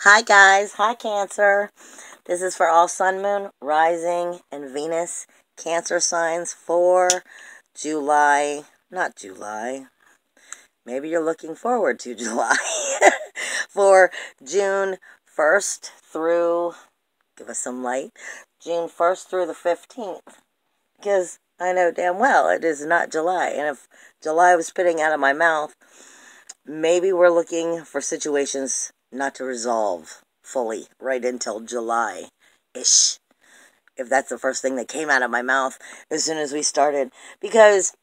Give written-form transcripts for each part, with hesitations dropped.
Hi guys, hi Cancer. This is for all Sun, Moon, Rising, and Venus Cancer signs for July, not July, maybe you're looking forward to July, for June 1st through, give us some light, June 1st through the 15th, because I know damn well it is not July, and if July was spitting out of my mouth, maybe we're looking for situations not to resolve fully right until July-ish. If that's the first thing that came out of my mouth as soon as we started. Because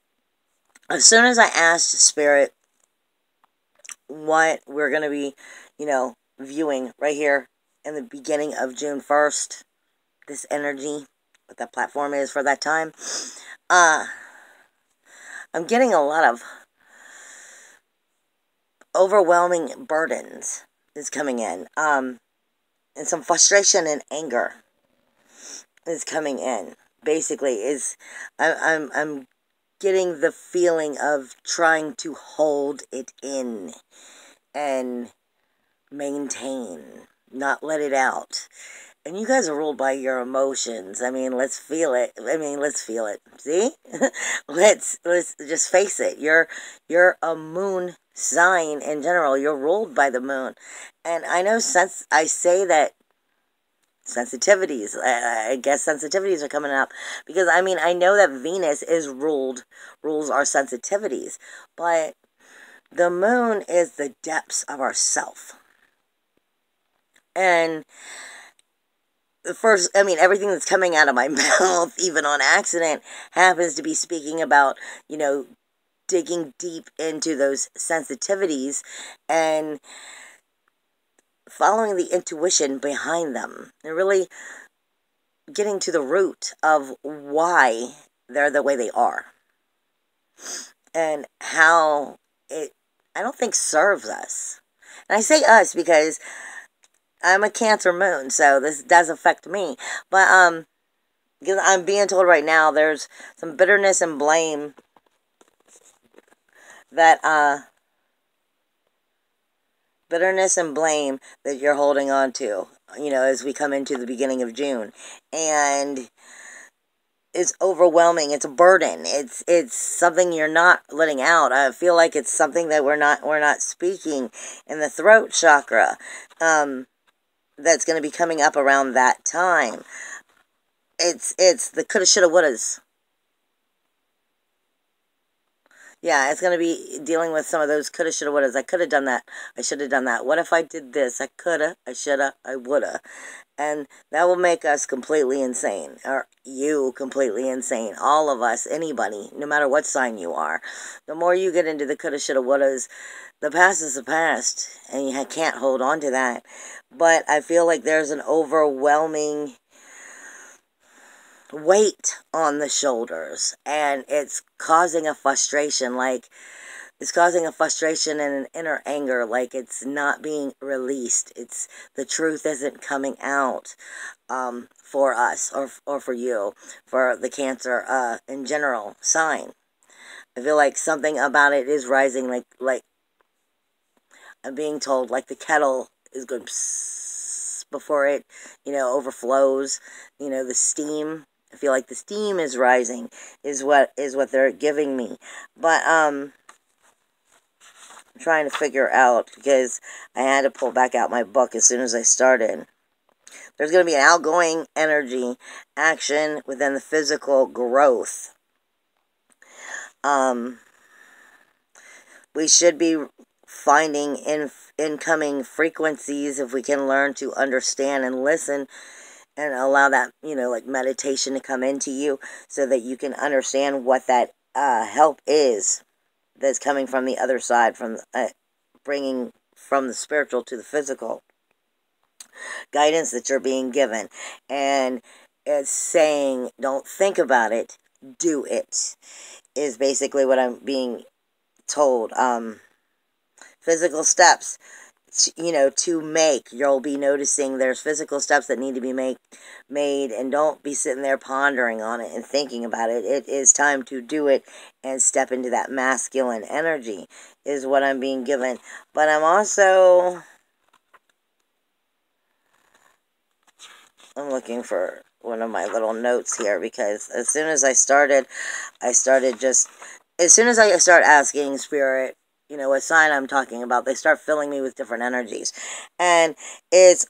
as soon as I asked Spirit what we're going to be, viewing right here in the beginning of June 1st, this energy, what that platform is for that time, I'm getting a lot of overwhelming burdens is coming in. And some frustration and anger is coming in. Basically, I'm getting the feeling of trying to hold it in and maintain, not let it out. And you guys are ruled by your emotions. I mean, let's feel it. See? let's just face it. You're a moon sign in general. You're ruled by the moon. And I know since I say that sensitivities, I guess sensitivities are coming up, because I mean, I know that Venus rules our sensitivities, but the moon is the depths of ourself. And the first, I mean, everything that's coming out of my mouth, even on accident, happens to be speaking about, digging deep into those sensitivities and following the intuition behind them, and really getting to the root of why they're the way they are, and how it, I don't think, serves us. And I say us because I'm a Cancer moon, so this does affect me. But because I'm being told right now there's some bitterness and blame that you're holding on to, as we come into the beginning of June. And it's overwhelming. It's a burden. It's something you're not letting out. I feel like it's something that we're not speaking in the throat chakra. That's going to be coming up around that time. It's the coulda, shoulda, wouldas. Yeah, it's going to be dealing with some of those coulda, shoulda, wouldas. I could have done that. I should have done that. What if I did this? I coulda, I shoulda, I woulda. And that will make us completely insane. Or you completely insane. All of us, anybody, no matter what sign you are. The more you get into the coulda, shoulda, wouldas, the past is the past. And you can't hold on to that. But I feel like there's an overwhelming weight on the shoulders, and it's causing a frustration, and an inner anger, like it's not being released. It's the truth isn't coming out for us, or for you, for the Cancer in general sign. I feel like something about it is rising, like I'm being told, like the kettle is going psst before it overflows. The steam, I feel like the steam is rising, is what they're giving me. But I'm trying to figure out, because I had to pull back out my book as soon as I started. There's going to be an outgoing energy action within the physical growth. We should be finding incoming frequencies if we can learn to understand and listen, and allow that, like meditation to come into you, so that you can understand what that help is that's coming from the other side, from bringing from the spiritual to the physical guidance that you're being given. And it's saying, don't think about it, do it, is basically what I'm being told. Physical steps, to make. You'll be noticing there's physical steps that need to be made, and don't be sitting there pondering on it and thinking about it. It is time to do it and step into that masculine energy, is what I'm being given. But I'm also I'm looking for one of my little notes here, because as soon as I started just, as soon as I start asking Spirit, you know, what sign I'm talking about, they start filling me with different energies. And it's,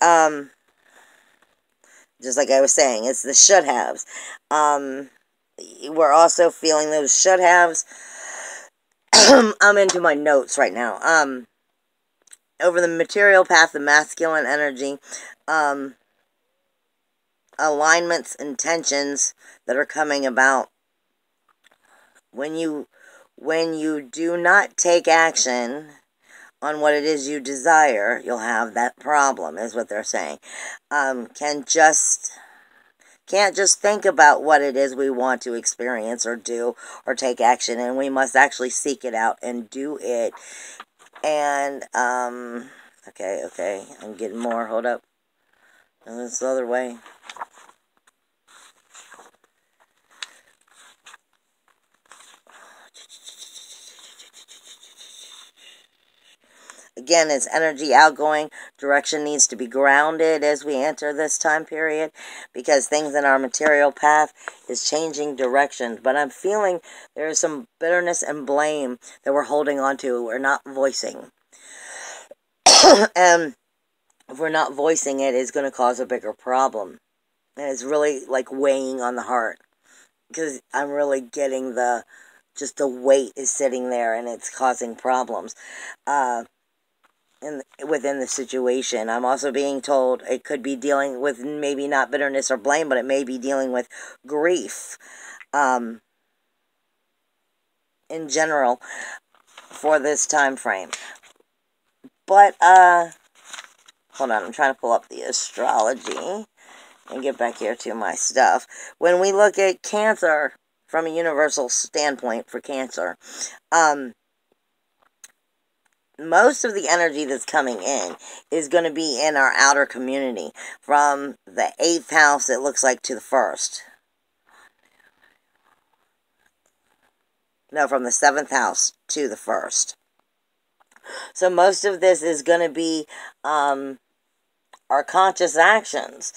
just like I was saying, it's the should haves. We're also feeling those should haves. I'm into my notes right now. Over the material path, the masculine energy, alignments and tensions that are coming about when you do not take action on what it is you desire, you'll have that problem, is what they're saying. Can't just think about what it is we want to experience or do or take action, and we must actually seek it out and do it. And okay, I'm getting more. Hold up. And this other way. Again, it's energy outgoing. Direction needs to be grounded as we enter this time period, because things in our material path is changing direction. But I'm feeling there is some bitterness and blame that we're holding on to, we're not voicing. And if we're not voicing it, it's going to cause a bigger problem. And it's really like weighing on the heart, because I'm really getting just the weight is sitting there and it's causing problems. Within the situation. I'm also being told it could be dealing with maybe not bitterness or blame, but it may be dealing with grief in general for this time frame. But hold on, I'm trying to pull up the astrology and get back here to my stuff. When we look at Cancer from a universal standpoint for Cancer, most of the energy that's coming in is going to be in our outer community. From the 8th house, it looks like, to the 1st. No, from the 7th house to the 1st. So most of this is going to be our conscious actions,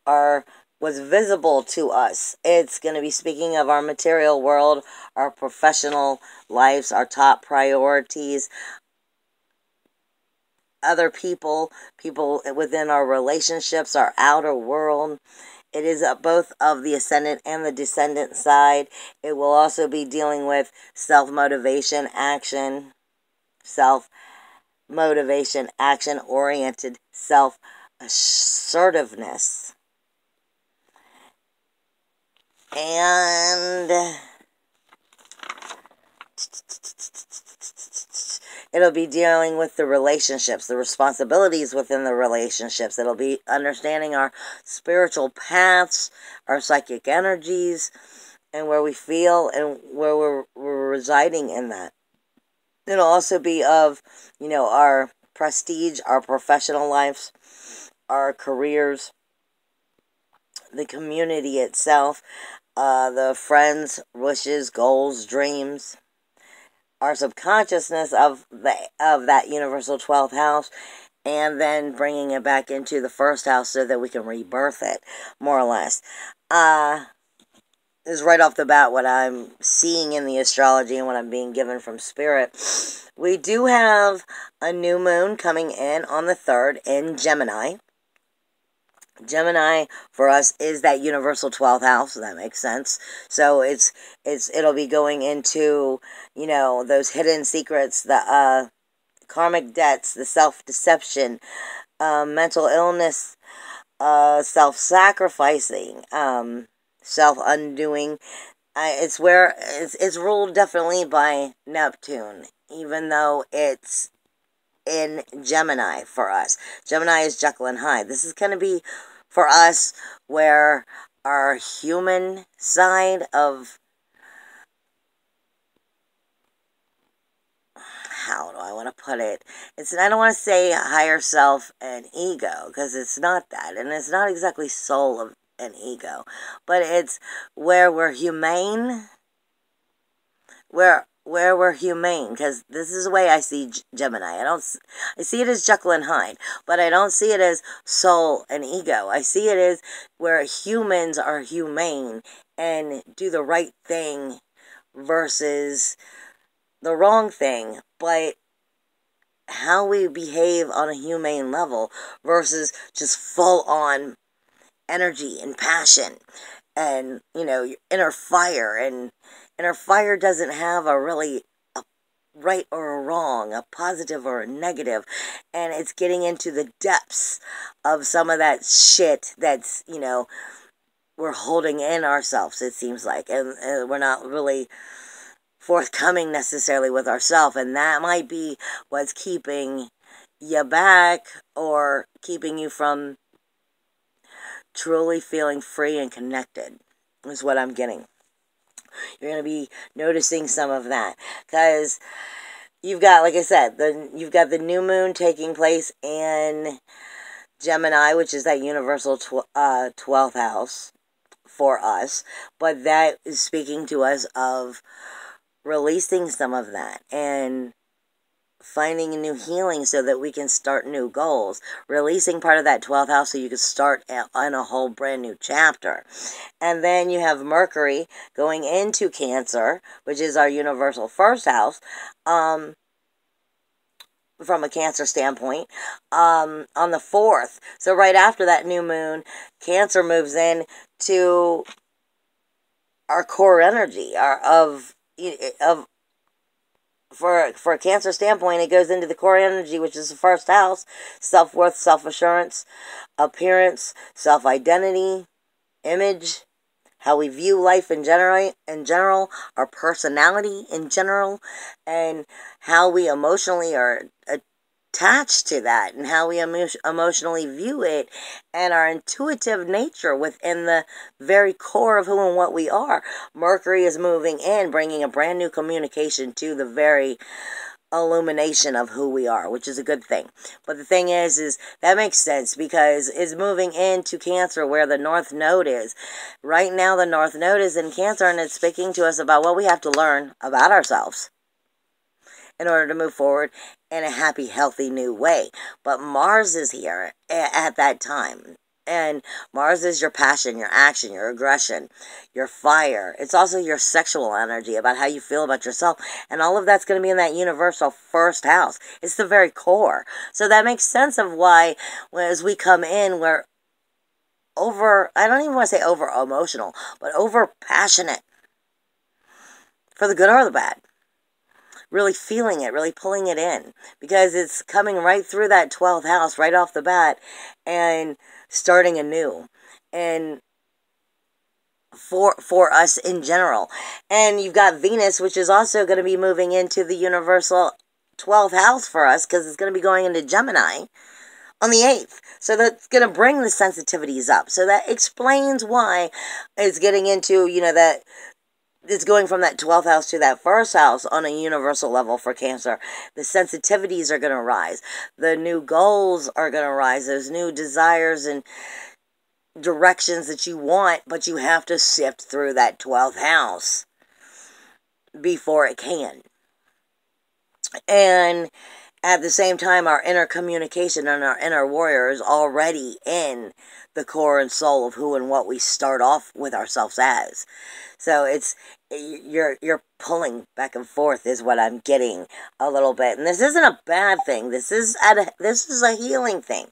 what's visible to us. It's going to be speaking of our material world, our professional lives, our top priorities, other people within our relationships, our outer world. It is both of the ascendant and the descendant side. It will also be dealing with self-motivation, action, action-oriented self-assertiveness. And it'll be dealing with the relationships, the responsibilities within the relationships. It'll be understanding our spiritual paths, our psychic energies, and where we feel and where we're residing in that. It'll also be of, our prestige, our professional lives, our careers, the community itself, the friends, wishes, goals, dreams, our subconsciousness of that universal 12th house, and then bringing it back into the 1st house so that we can rebirth it, more or less. This is right off the bat what I'm seeing in the astrology and what I'm being given from Spirit. We do have a new moon coming in on the 3rd in Gemini. Gemini for us is that universal 12th house, so that makes sense. So it'll be going into, those hidden secrets, the karmic debts, the self-deception, mental illness, self-sacrificing, self-undoing. It's where it's ruled definitely by Neptune, even though it's in Gemini for us. Gemini is Jekyll and Hyde. This is going to be for us where our human side of, how do I want to put it? I don't want to say higher self and ego, because it's not that, and it's not exactly soul of an ego, but it's where we're humane, where where we're humane, because this is the way I see Gemini. I see it as Jekyll and Hyde, but I don't see it as soul and ego. I see it as where humans are humane and do the right thing versus the wrong thing, but how we behave on a humane level versus just full on energy and passion and, your inner fire. And inner fire doesn't have a really a right or a wrong, a positive or a negative, and it's getting into the depths of some of that shit that's, we're holding in ourselves, it seems like, and we're not really forthcoming necessarily with ourselves, and that might be what's keeping you back or keeping you from truly feeling free and connected, is what I'm getting. You're going to be noticing some of that, because you've got, like I said, you've got the new moon taking place in Gemini, which is that universal 12th house for us, but that is speaking to us of releasing some of that and finding a new healing so that we can start new goals. Releasing part of that 12th house so you can start on a whole brand new chapter. And then you have Mercury going into Cancer, which is our universal first house, from a Cancer standpoint, on the 4th. So right after that new moon, Cancer moves in to our core energy, for a Cancer standpoint, it goes into the core energy, which is the first house: self-worth, self-assurance, appearance, self-identity, image, how we view life in general, our personality in general, and how we emotionally are attached to that, and how we emotionally view it, and our intuitive nature within the very core of who and what we are. Mercury is moving in, bringing a brand new communication to the very illumination of who we are, which is a good thing. But the thing is that makes sense because it's moving into Cancer where the North Node is. Right now the North Node is in Cancer, and it's speaking to us about what we have to learn about ourselves in order to move forward in a happy, healthy new way. But Mars is here at that time. And Mars is your passion, your action, your aggression, your fire. It's also your sexual energy about how you feel about yourself. And all of that's going to be in that universal first house. It's the very core. So that makes sense of why, as we come in, we're I don't even want to say over emotional, but over passionate. For the good or the bad. Really feeling it, really pulling it in, because it's coming right through that 12th house right off the bat and starting anew, and for us in general. And you've got Venus, which is also going to be moving into the universal 12th house for us, because it's going to be going into Gemini on the 8th. So that's going to bring the sensitivities up. So that explains why it's getting into, that it's going from that 12th house to that first house on a universal level for Cancer. The sensitivities are going to rise. The new goals are going to rise. Those new desires and directions that you want, but you have to sift through that 12th house before it can. And at the same time, our inner communication and our inner warrior is already in the core and soul of who and what we start off with ourselves as. So you're pulling back and forth is what I'm getting a little bit. And this isn't a bad thing. This is a healing thing.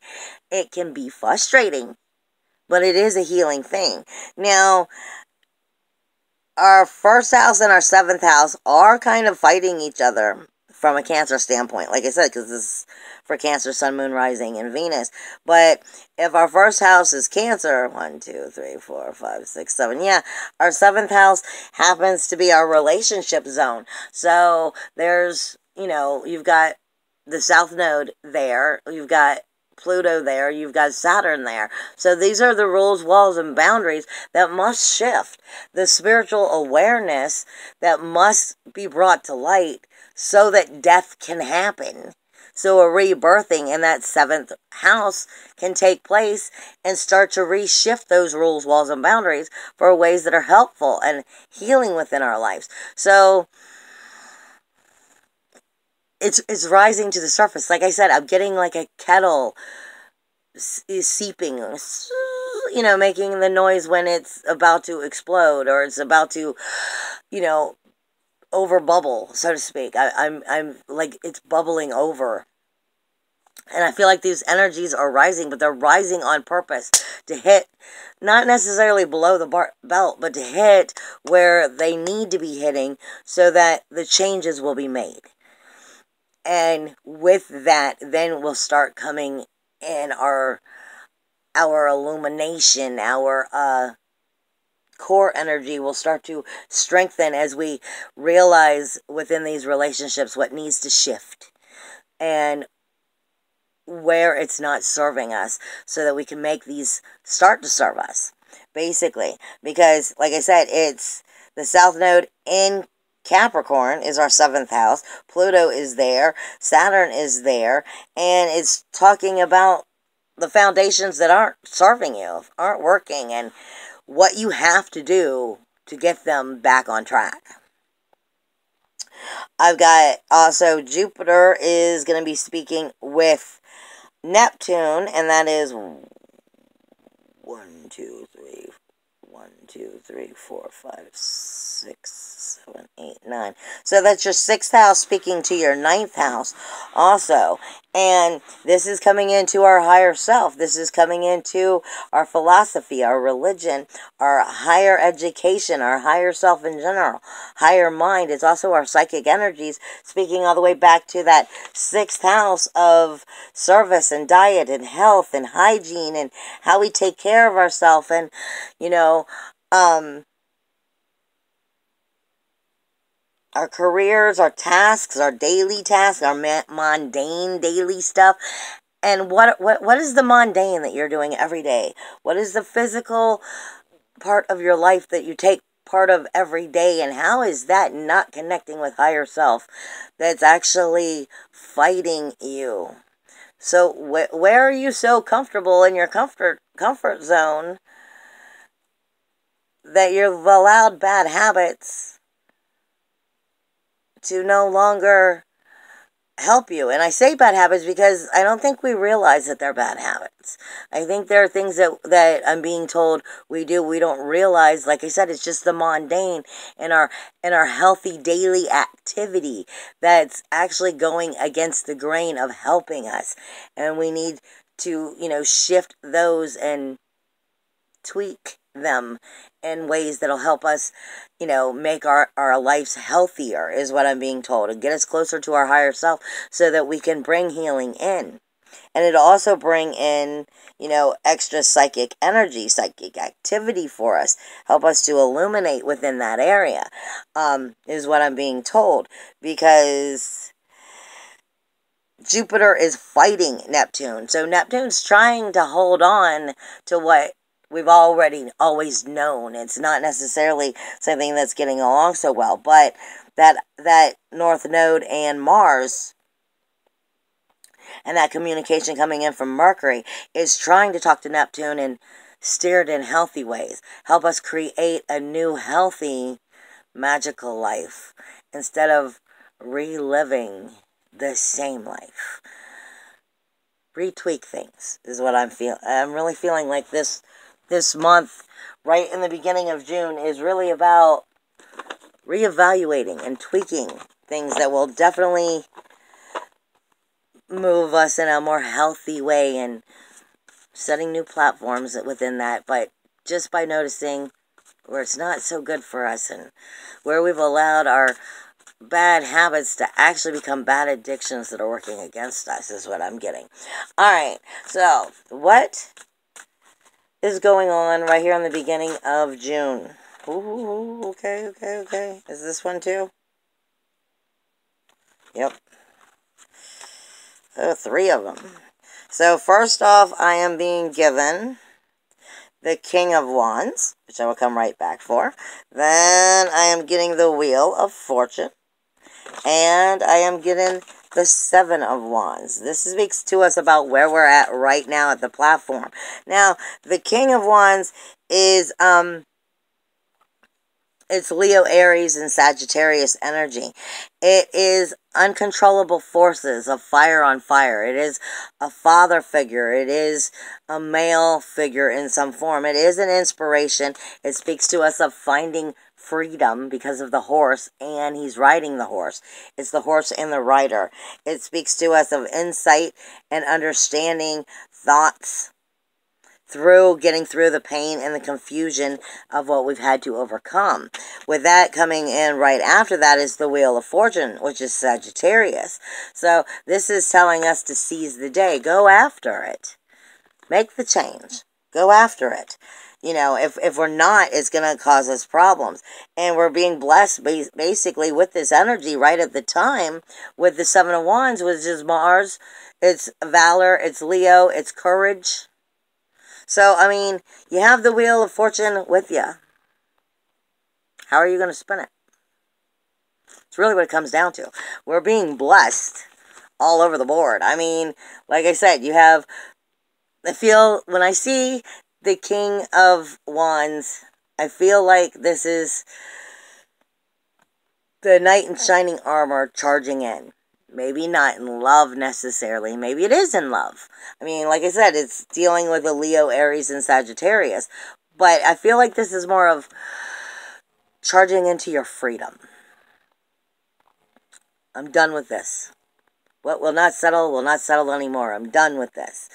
It can be frustrating, but it is a healing thing. Now, our first house and our 7th house are kind of fighting each other from a Cancer standpoint, like I said, because this is for Cancer, Sun, Moon, Rising, and Venus. But if our first house is Cancer, 1, 2, 3, 4, 5, 6, 7, yeah, our 7th house happens to be our relationship zone. So there's, you've got the South Node there, you've got Pluto there, you've got Saturn there. So these are the rules, walls, and boundaries that must shift. The spiritual awareness that must be brought to light so that death can happen. So a rebirthing in that 7th house can take place and start to reshift those rules, walls, and boundaries for ways that are helpful and healing within our lives. So it's rising to the surface. Like I said, I'm getting like a kettle is seeping, making the noise when it's about to explode or it's about to, you know, over bubble, so to speak. I'm like, it's bubbling over. And I feel like these energies are rising, but they're rising on purpose to hit, not necessarily below the belt, but to hit where they need to be hitting so that the changes will be made. And with that, then we'll start coming in our illumination, our core energy will start to strengthen as we realize within these relationships what needs to shift and where it's not serving us so that we can make these start to serve us, basically. Because, like I said, it's the South Node in Capricorn is our 7th house. Pluto is there. Saturn is there. And it's talking about the foundations that aren't serving you, aren't working, and what you have to do to get them back on track. I've got also Jupiter is going to be speaking with Neptune, and that is 9. So that's your 6th house speaking to your 9th house also. And this is coming into our higher self. This is coming into our philosophy, our religion, our higher education, our higher self in general, higher mind. It's also our psychic energies, speaking all the way back to that 6th house of service and diet and health and hygiene and how we take care of ourselves and, our careers, our tasks, our daily tasks, our mundane daily stuff. And what is the mundane that you're doing every day? What is the physical part of your life that you take part of every day? And how is that not connecting with higher self that's actually fighting you? So where are you so comfortable in your comfort zone that you've allowed bad habits to no longer help you? And I say bad habits because I don't think we realize that they're bad habits. I think there are things that I'm being told we don't realize. Like I said, it's just the mundane in our healthy daily activity that's actually going against the grain of helping us. And we need to, shift those and tweak them in ways that'll help us, make our lives healthier, is what I'm being told, and get us closer to our higher self so that we can bring healing in. And it'll also bring in, extra psychic energy, psychic activity for us, help us to illuminate within that area, is what I'm being told, because Jupiter is fighting Neptune. So Neptune's trying to hold on to what we've already always known. It's not necessarily something that's getting along so well, but that North Node and Mars and that communication coming in from Mercury is trying to talk to Neptune and steer it in healthy ways. Help us create a new healthy magical life instead of reliving the same life. Retweak things is what I'm feeling. I'm really feeling like this month, right in the beginning of June, is really about reevaluating and tweaking things that will definitely move us in a more healthy way and setting new platforms within that. But just by noticing where it's not so good for us and where we've allowed our bad habits to actually become bad addictions that are working against us is what I'm getting. All right, so what is going on right here in the beginning of June? Ooh, okay. Is this one too? Yep. Oh, 3 of them. So first off, I am being given the King of Wands, which I will come right back for. Then I am getting the Wheel of Fortune. And I am getting the 7 of Wands. This speaks to us about where we're at right now at the platform. Now, the King of Wands is It's Leo, Aries, and Sagittarius energy. It is uncontrollable forces of fire on fire. It is a father figure. It is a male figure in some form. It is an inspiration. It speaks to us of finding freedom because of the horse, and he's riding the horse. It's the horse and the rider. It speaks to us of insight and understanding thoughts through getting through the pain and the confusion of what we've had to overcome. With that coming in right after that is the Wheel of Fortune, which is Sagittarius. So this is telling us to seize the day. Go after it. Make the change. Go after it. You know, if we're not, it's going to cause us problems. And we're being blessed basically with this energy right at the time with the Seven of Wands, which is Mars. It's valor, it's Leo, it's courage. So, I mean, you have the Wheel of Fortune with you. How are you going to spin it? It's really what it comes down to. We're being blessed all over the board. I mean, like I said, you have, I feel, when I see the King of Wands, I feel like this is the knight in shining armor charging in. Maybe not in love necessarily. Maybe it is in love. I mean, like I said, it's dealing with a Leo, Aries, and Sagittarius. But I feel like this is more of charging into your freedom. I'm done with this. What will not settle anymore. I'm done with this.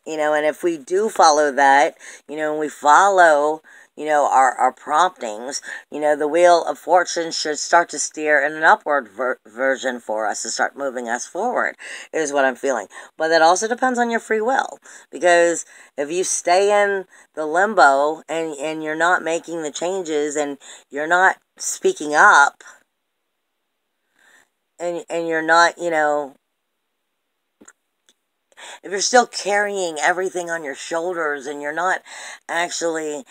You know, and if we do follow that, you know, and we follow, you know, our promptings, you know, the Wheel of Fortune should start to steer in an upward version for us to start moving us forward, is what I'm feeling. But that also depends on your free will. Because if you stay in the limbo and you're not making the changes and you're not speaking up and you're not, you know, if you're still carrying everything on your shoulders and you're not actually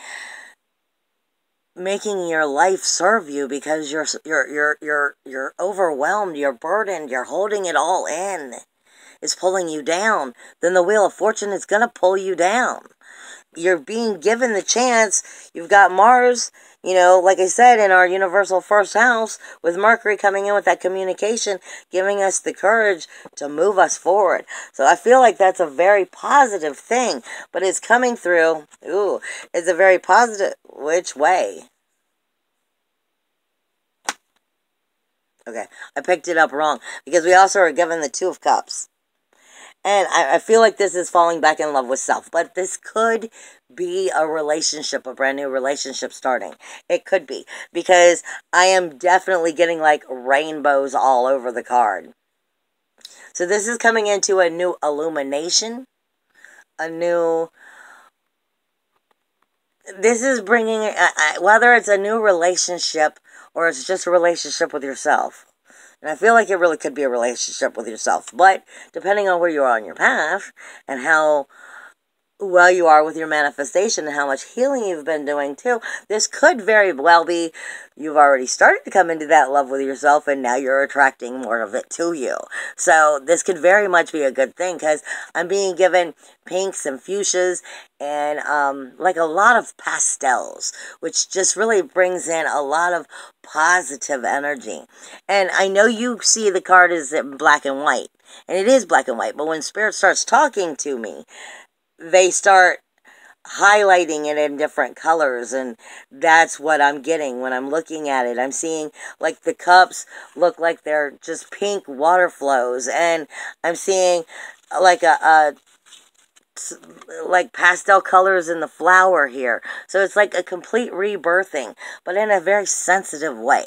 making your life serve you because you're overwhelmed, you're burdened, you're holding it all in, it's pulling you down, then the Wheel of Fortune is going to pull you down. You're being given the chance. You've got Mars, you know, like I said, in our universal first house, with Mercury coming in with that communication, giving us the courage to move us forward. So I feel like that's a very positive thing, but it's coming through, it's a very positive, which way? Okay, I picked it up wrong, because we also are given the Two of Cups. And I feel like this is falling back in love with self. But this could be a relationship, a brand new relationship starting. It could be. Because I am definitely getting like rainbows all over the card. So this is coming into a new illumination. This is bringing, whether it's a new relationship or it's just a relationship with yourself. And I feel like it really could be a relationship with yourself. But depending on where you are on your path and how well you are with your manifestation and how much healing you've been doing too, this could very well be you've already started to come into that love with yourself and now you're attracting more of it to you. So this could very much be a good thing, because I'm being given pinks and fuchsias and like a lot of pastels, which just really brings in a lot of positive energy. And I know you see the card as black and white, and it is black and white, but when Spirit starts talking to me, they start highlighting it in different colors, and that's what I'm getting when I'm looking at it. I'm seeing like the cups look like they're just pink water flows, and I'm seeing like like pastel colors in the flower here. So it's like a complete rebirthing, but in a very sensitive way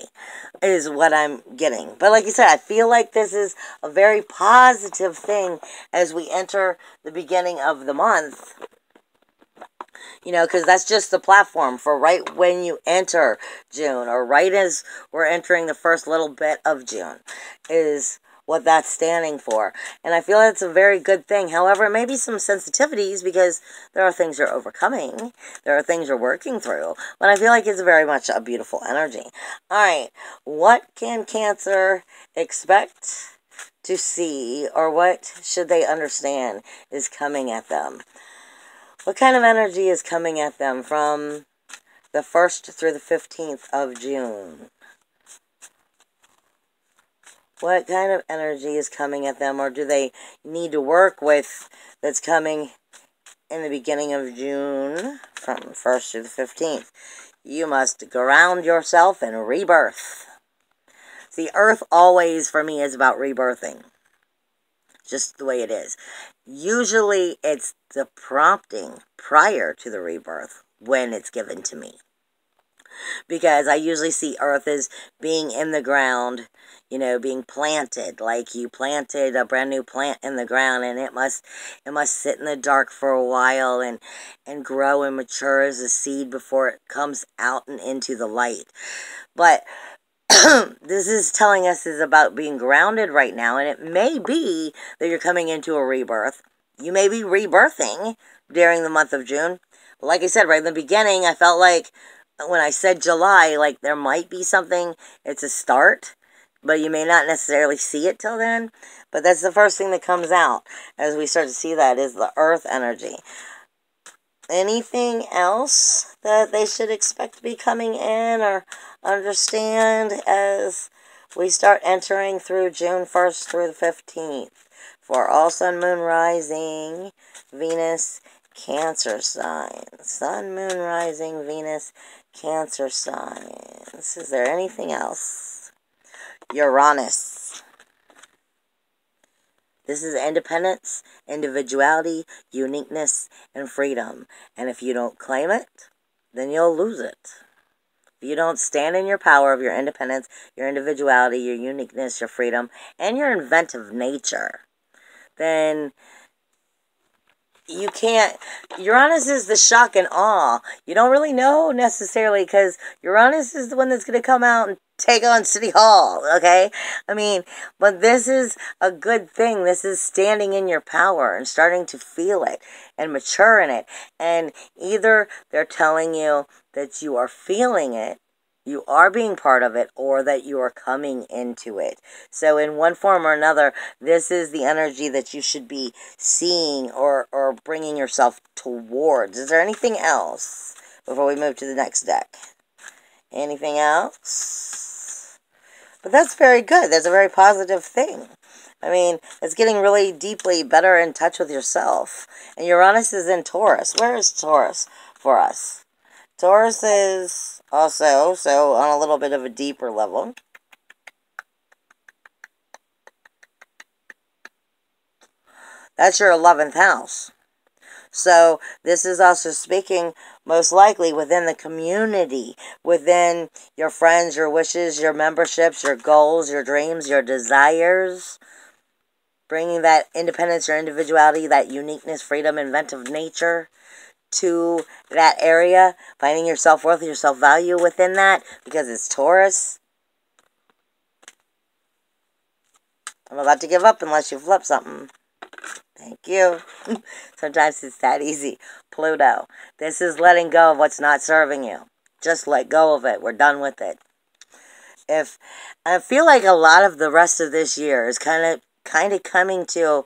is what I'm getting. But like you said, I feel like this is a very positive thing as we enter the beginning of the month. You know, because that's just the platform for right when you enter June, or right as we're entering the first little bit of June, is what that's standing for. And I feel that's a very good thing. However, it may be some sensitivities because there are things you're overcoming. There are things you're working through. But I feel like it's very much a beautiful energy. All right. What can Cancer expect to see, or what should they understand is coming at them? What kind of energy is coming at them from the 1st through the 15th of June. What kind of energy is coming at them, or do they need to work with that's coming in the beginning of June from 1st to the 15th? You must ground yourself in rebirth. See, Earth always, for me, is about rebirthing. Just the way it is. Usually, it's the prompting prior to the rebirth when it's given to me. Because I usually see Earth as being in the ground, being planted. Like you planted a brand new plant in the ground, and it must sit in the dark for a while and grow and mature as a seed before it comes out and into the light. But this is telling us is about being grounded right now, and it may be that you're coming into a rebirth. You may be rebirthing during the month of June. But like I said, right in the beginning, I felt like when I said July, like there might be something, it's a start, but you may not necessarily see it till then. But that's the first thing that comes out as we start to see that is the earth energy. Anything else that they should expect to be coming in or understand as we start entering through June 1st through the 15th for all sun, moon, rising, Venus, Cancer signs. Sun, moon, rising, Venus, Cancer signs. Is there anything else? Uranus. This is independence, individuality, uniqueness, and freedom. And if you don't claim it, then you'll lose it. If you don't stand in your power of your independence, your individuality, your uniqueness, your freedom, and your inventive nature, then you can't. Uranus is the shock and awe. You don't really know necessarily because Uranus is the one that's going to come out and take on City Hall, okay? But this is a good thing. This is standing in your power and starting to feel it and mature in it. And either they're telling you that you are feeling it, you are being part of it, or that you are coming into it. So in one form or another, this is the energy that you should be seeing or bringing yourself towards. Is there anything else before we move to the next deck? Anything else? But that's very good. That's a very positive thing. It's getting really deeply better in touch with yourself. And Uranus is in Taurus. Where is Taurus for us? Taurus is also on a little bit of a deeper level. That's your 11th house. So this is also speaking most likely within the community, within your friends, your wishes, your memberships, your goals, your dreams, your desires. Bringing that independence, your individuality, that uniqueness, freedom, inventive nature to that area, finding your self-worth, your self-value within that, because it's Taurus. I'm about to give up unless you flip something. Thank you. Sometimes it's that easy. Pluto. This is letting go of what's not serving you. Just let go of it. We're done with it. I feel like a lot of the rest of this year is kind of coming to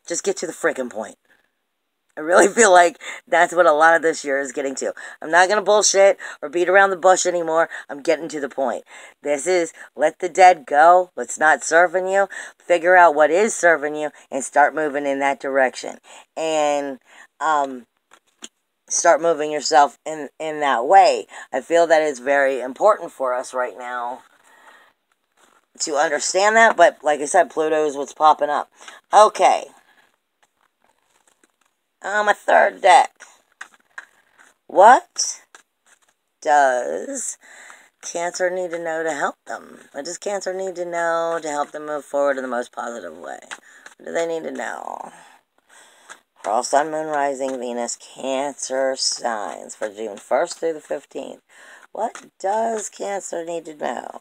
just get to the freaking point. I really feel like that's what a lot of this year is getting to. I'm not going to bullshit or beat around the bush anymore. I'm getting to the point. This is let the dead go. What's not serving you. Figure out what is serving you and start moving in that direction. And start moving yourself in that way. I feel that is very important for us right now to understand that. But like I said, Pluto is what's popping up. Okay. My third deck. What does Cancer need to know to help them? What does Cancer need to know to help them move forward in the most positive way? What do they need to know? For all Sun, Moon, Rising, Venus, Cancer signs for June 1st through the 15th. What does Cancer need to know?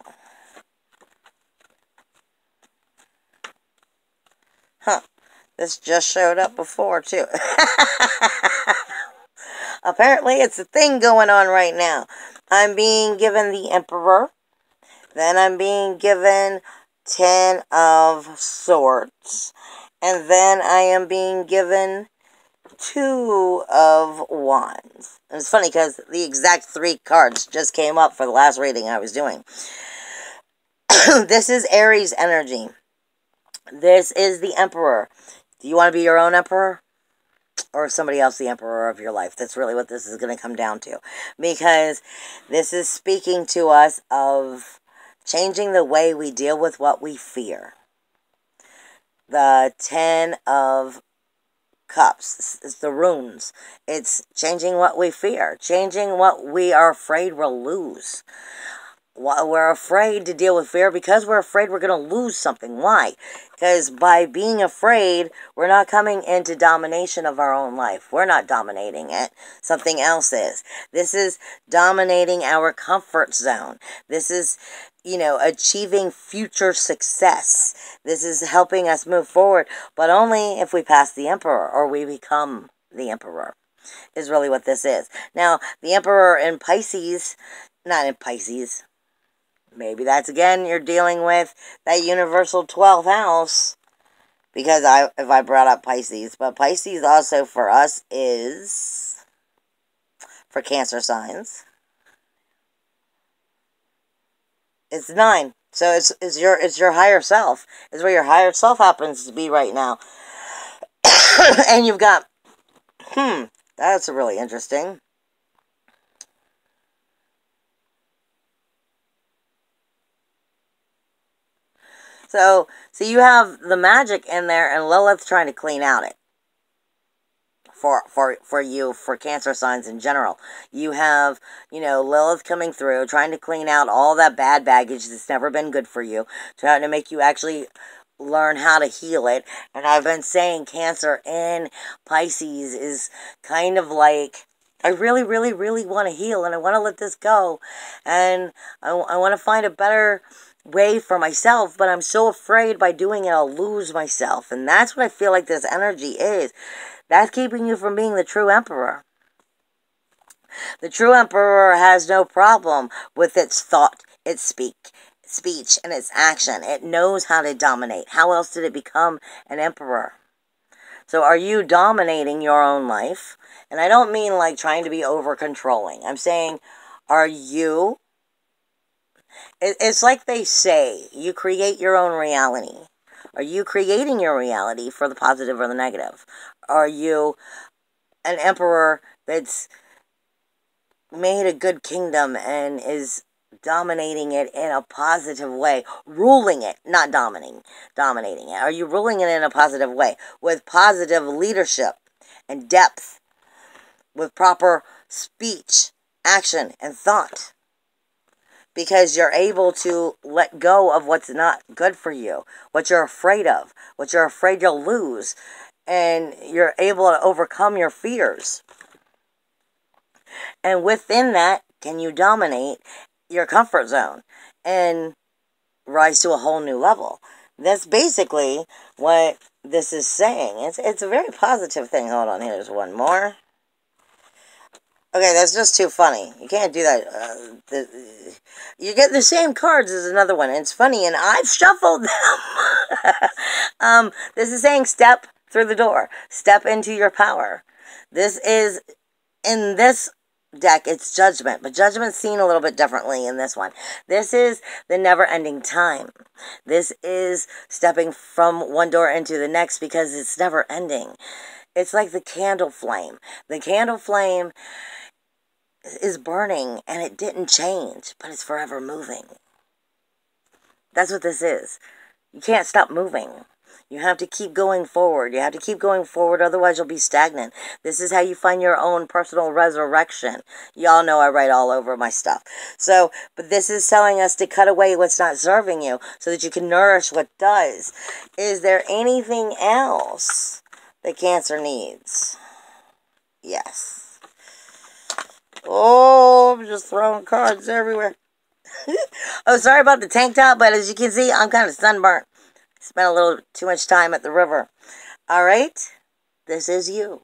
Huh. This just showed up before, too. Apparently, it's a thing going on right now. I'm being given the Emperor. Then I'm being given 10 of Swords. And then I am being given Two of Wands. And it's funny because the exact 3 cards just came up for the last reading I was doing. This is Aries energy. This is the Emperor. Do you want to be your own Emperor? Or is somebody else the Emperor of your life? That's really what this is going to come down to. Because this is speaking to us of changing the way we deal with what we fear. The 10 of Cups. It's the runes. It's changing what we fear. Changing what we are afraid we'll lose. We're afraid to deal with fear because we're afraid we're going to lose something. Why? Because by being afraid, we're not coming into domination of our own life. We're not dominating it. Something else is. This is dominating our comfort zone. This is, achieving future success. This is helping us move forward, but only if we pass the Emperor or we become the Emperor is really what this is. Now, the Emperor in Pisces, not in Pisces, maybe that's, again, you're dealing with that universal 12th house, because if I brought up Pisces, but Pisces also for us is for Cancer signs. It's 9. So it's your higher self. It's where your higher self happens to be right now. And you've got, that's really interesting. So you have the magic in there, and Lilith trying to clean out it. For you, for Cancer signs in general. You have, Lilith coming through, trying to clean out all that bad baggage that's never been good for you, trying to make you actually learn how to heal it. And I've been saying Cancer in Pisces is kind of like, I really, really, really want to heal, and I want to let this go, and I want to find a better way for myself, but I'm so afraid by doing it I'll lose myself. And that's what I feel like this energy is. That's keeping you from being the true Emperor. The true Emperor has no problem with its thought, its speech, and its action. It knows how to dominate. How else did it become an Emperor? So are you dominating your own life? And I don't mean like trying to be over-controlling. I'm saying, are you? It's like they say, you create your own reality. Are you creating your reality for the positive or the negative? Are you an emperor that's made a good kingdom and is dominating it in a positive way, ruling it, not dominating it? Are you ruling it in a positive way with positive leadership and depth, with proper speech, action, and thought? Because you're able to let go of what's not good for you, what you're afraid of, what you're afraid you'll lose, and you're able to overcome your fears. And within that, can you dominate your comfort zone and rise to a whole new level? That's basically what this is saying. It's a very positive thing. Hold on, here's one more. Okay, that's just too funny. You can't do that. You get the same cards as another one. And it's funny, and I've shuffled them. This is saying step through the door. Step into your power. This is, in this deck, it's judgment. But judgment's seen a little bit differently in this one. This is the never-ending time. This is stepping from one door into the next because it's never-ending. It's like the candle flame. The candle flame is burning and it didn't change, but it's forever moving. That's what this is. You can't stop moving. You have to keep going forward. You have to keep going forward, otherwise you'll be stagnant. This is how you find your own personal resurrection. Y'all know I write all over my stuff. So, but this is telling us to cut away what's not serving you so that you can nourish what does. Is there anything else that Cancer needs? Yes. Oh, I'm just throwing cards everywhere. Oh, sorry about the tank top, but as you can see, I'm kind of sunburnt. Spent a little too much time at the river. All right? This is you,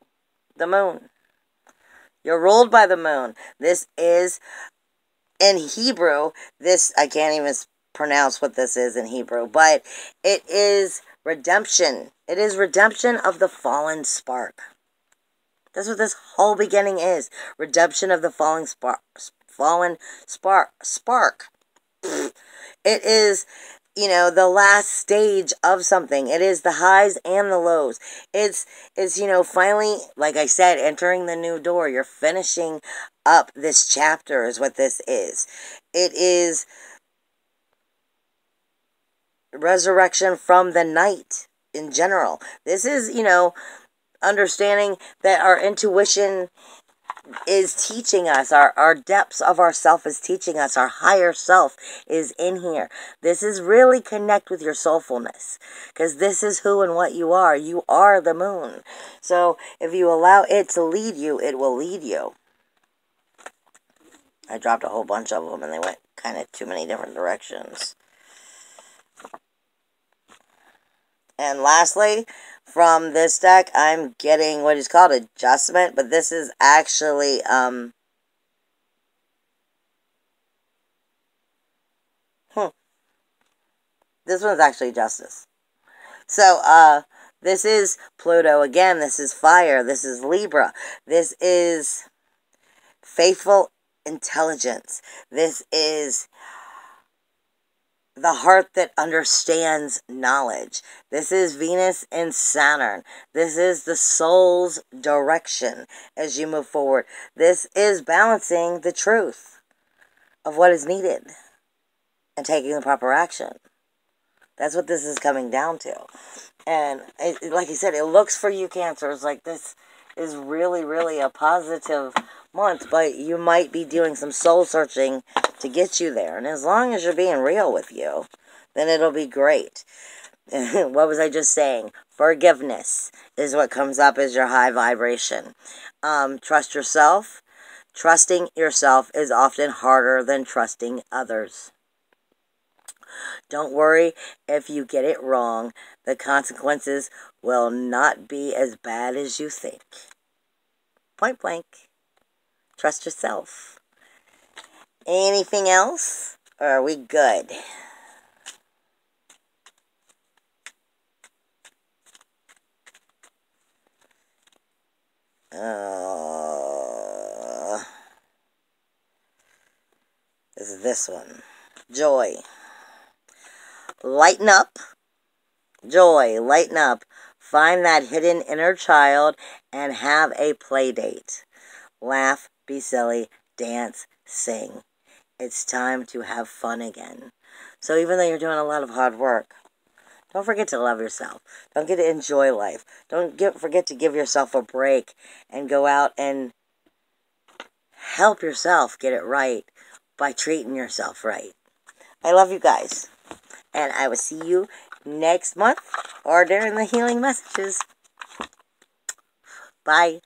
the moon. You're ruled by the moon. This is, in Hebrew, this, I can't even pronounce what this is in Hebrew, but it is redemption. It is redemption of the fallen spark. That's what this whole beginning is. Redemption of the spark. It is, the last stage of something. It is the highs and the lows. It's finally, like I said, entering the new door. You're finishing up this chapter is what this is. It is resurrection from the night in general. This is, understanding that our intuition is teaching us, our depths of ourself is teaching us, our higher self is in here. This is really connect with your soulfulness, because this is who and what you are. You are the moon. So if you allow it to lead you, it will lead you. I dropped a whole bunch of them and they went kind of too many different directions. And lastly, from this deck, I'm getting what is called adjustment, but this is actually, this one's actually justice. So, this is Pluto again. This is fire. This is Libra. This is faithful intelligence. This is the heart that understands knowledge. This is Venus and Saturn. This is the soul's direction as you move forward. This is balancing the truth of what is needed and taking the proper action. That's what this is coming down to. And like I said, it looks for you Cancers like this is really, really a positive month, but you might be doing some soul searching to get you there. And as long as you're being real with you, then it'll be great. What was I just saying? Forgiveness is what comes up as your high vibration. Trust yourself. Trusting yourself is often harder than trusting others. Don't worry if you get it wrong. The consequences will not be as bad as you think. Point blank. Trust yourself. Anything else? Or are we good? This is this one. Joy. Lighten up. Joy, lighten up. Find that hidden inner child and have a play date. Laugh, be silly, dance, sing. It's time to have fun again. So even though you're doing a lot of hard work, don't forget to love yourself. Don't forget to enjoy life. Don't forget to give yourself a break and go out and help yourself get it right by treating yourself right. I love you guys. And I will see you next month or during the healing messages. Bye.